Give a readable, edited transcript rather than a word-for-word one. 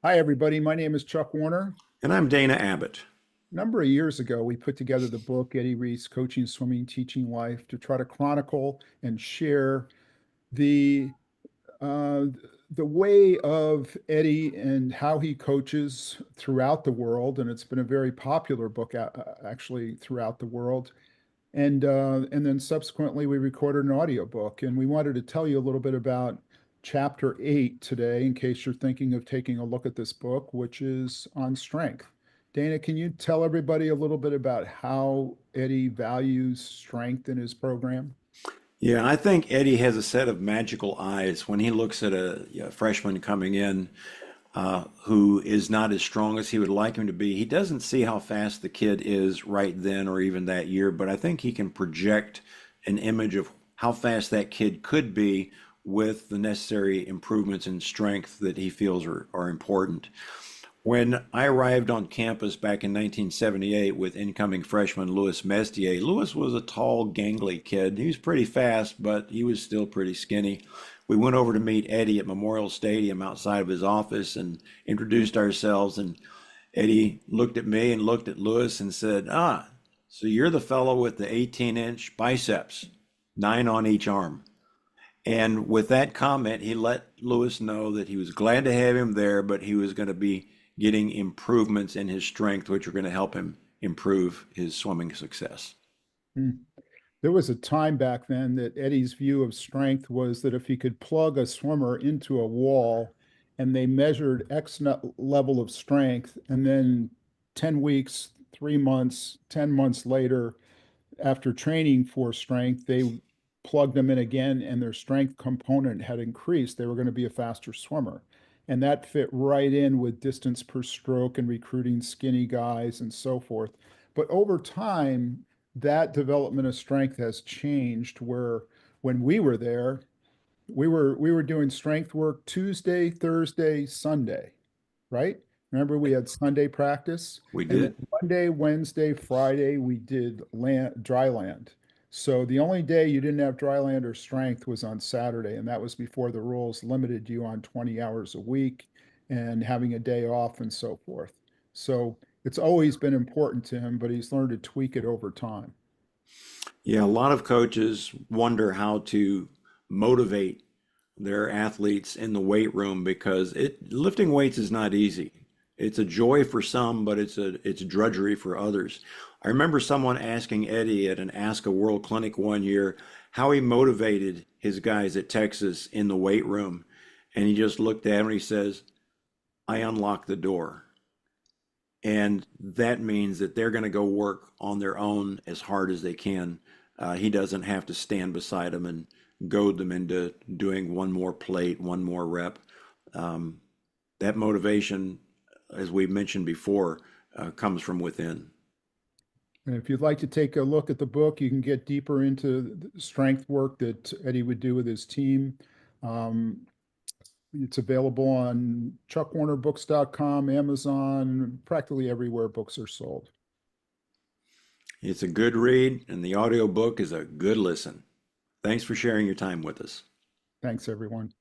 Hi, everybody. My name is Chuck Warner. And I'm Dana Abbott. A number of years ago, we put together the book, Eddie Reese, Coaching, Swimming, Teaching Life, to try to chronicle and share the uh, the way of Eddie and how he coaches throughout the world. And it's been a very popular book, actually, throughout the world. And then subsequently, we recorded an audiobook. And we wanted to tell you a little bit about chapter 8 today, in case you're thinking of taking a look at this book, which is on strength. Dana, can you tell everybody a little bit about how Eddie values strength in his program? Yeah, I think Eddie has a set of magical eyes when he looks at a freshman coming in who is not as strong as he would like him to be. He doesn't see how fast the kid is right then or even that year, but I think he can project an image of how fast that kid could be with the necessary improvements in strength that he feels are important. When I arrived on campus back in 1978 with incoming freshman Louis Mestier, Louis was a tall, gangly kid. He was pretty fast, but he was still pretty skinny. We went over to meet Eddie at Memorial Stadium outside of his office and introduced ourselves. And Eddie looked at me and looked at Louis and said, "Ah, so you're the fellow with the 18-inch biceps, 9 on each arm." And with that comment, he let Louis know that he was glad to have him there, but he was going to be getting improvements in his strength, which are going to help him improve his swimming success. Hmm. There was a time back then that Eddie's view of strength was that if he could plug a swimmer into a wall and they measured level of strength, and then 10 weeks, 3 months, 10 months later, after training for strength, they plugged them in again and their strength component had increased, they were going to be a faster swimmer. And that fit right in with distance per stroke and recruiting skinny guys and so forth. But over time, that development of strength has changed where when we were there, we were doing strength work Tuesday, Thursday, Sunday, right? Remember, we had Sunday practice, We and then did. Monday, Wednesday, Friday, we did dry land. So the only day you didn't have dry land or strength was on Saturday, and that was before the rules limited you on 20 hours a week and having a day off and so forth. So it's always been important to him, but he's learned to tweak it over time. Yeah, a lot of coaches wonder how to motivate their athletes in the weight room because lifting weights is not easy. It's a joy for some, but it's drudgery for others. I remember someone asking Eddie at an Ask a World clinic one year how he motivated his guys at Texas in the weight room, and he just looked at him and he says, "I unlock the door." And that means that they're going to go work on their own as hard as they can. He doesn't have to stand beside them and goad them into doing one more plate, one more rep. Um, that motivation, as we mentioned before, comes from within. And if you'd like to take a look at the book, you can get deeper into the strength work that Eddie would do with his team. Um, it's available on chuckwarnerbooks.com, Amazon, practically everywhere books are sold. It's a good read, and the audiobook is a good listen. Thanks for sharing your time with us. Thanks, everyone.